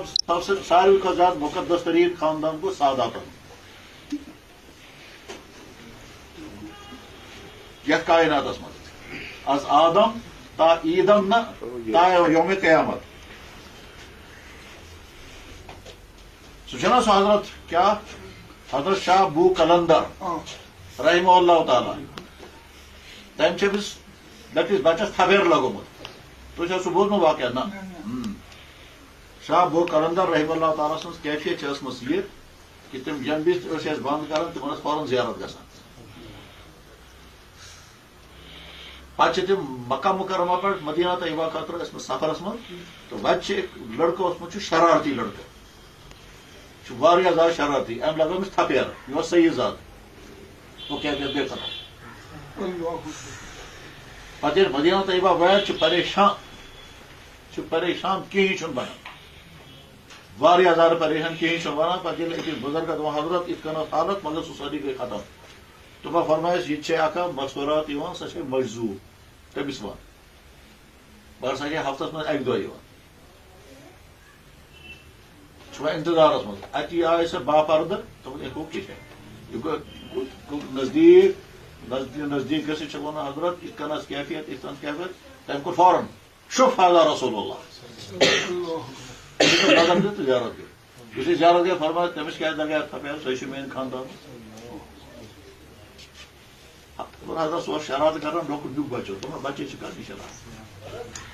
सबसे सारी का ज्यादा मुकद्दस तरीन खानदान को सादात यह कायनात आज आदम ता ईदम न ता यौम क़यामत सुना सो हजरत क्या हजरत शाह बू कलंदर रहमहुल्लाह ताला तम लकटिस बचस थबेर लगोमुत तुझे सह बोजन वाक़या ना शाह बू कलंदर रहमहुल्लाह ताला सज कैफियत यह कि तम जम बंद कर तम फौरन ज़ियारत गसान पे तम मक्का मुकरमा पे मदीना तैयबा खतर सफरस मज तो वत लड़का शरारती लड़का ज्यादा शरारती अम लग थपेर यह सही जात वो क्या बेखर पे मदीना तैयबा वैत परेशान कहीं बना ज्यादा परेशान कहीं वन पे अकिस बुजुर्ग हजरत इत हालत मगर सह सारी गई खत्म तो फरमायस यह मसवरात सह मजजूर तमिस वन बह सा हफ्तस मज अक दह इंतजारस मज अति आय सह बापर्द तो नजदीक नजदीक गि वन हजरत इत कैफियत इत कैफियत तम कोर फौरन शुफ हाजा रसूलुल्लाह नजर दी तो ज़ियारत गई ज़ियारत गई फरमाया तमिस क्या लगे थपेर सह मेन खानदान हजरत सह शरारत कर लुक बच्चो बच्चे कर शरारत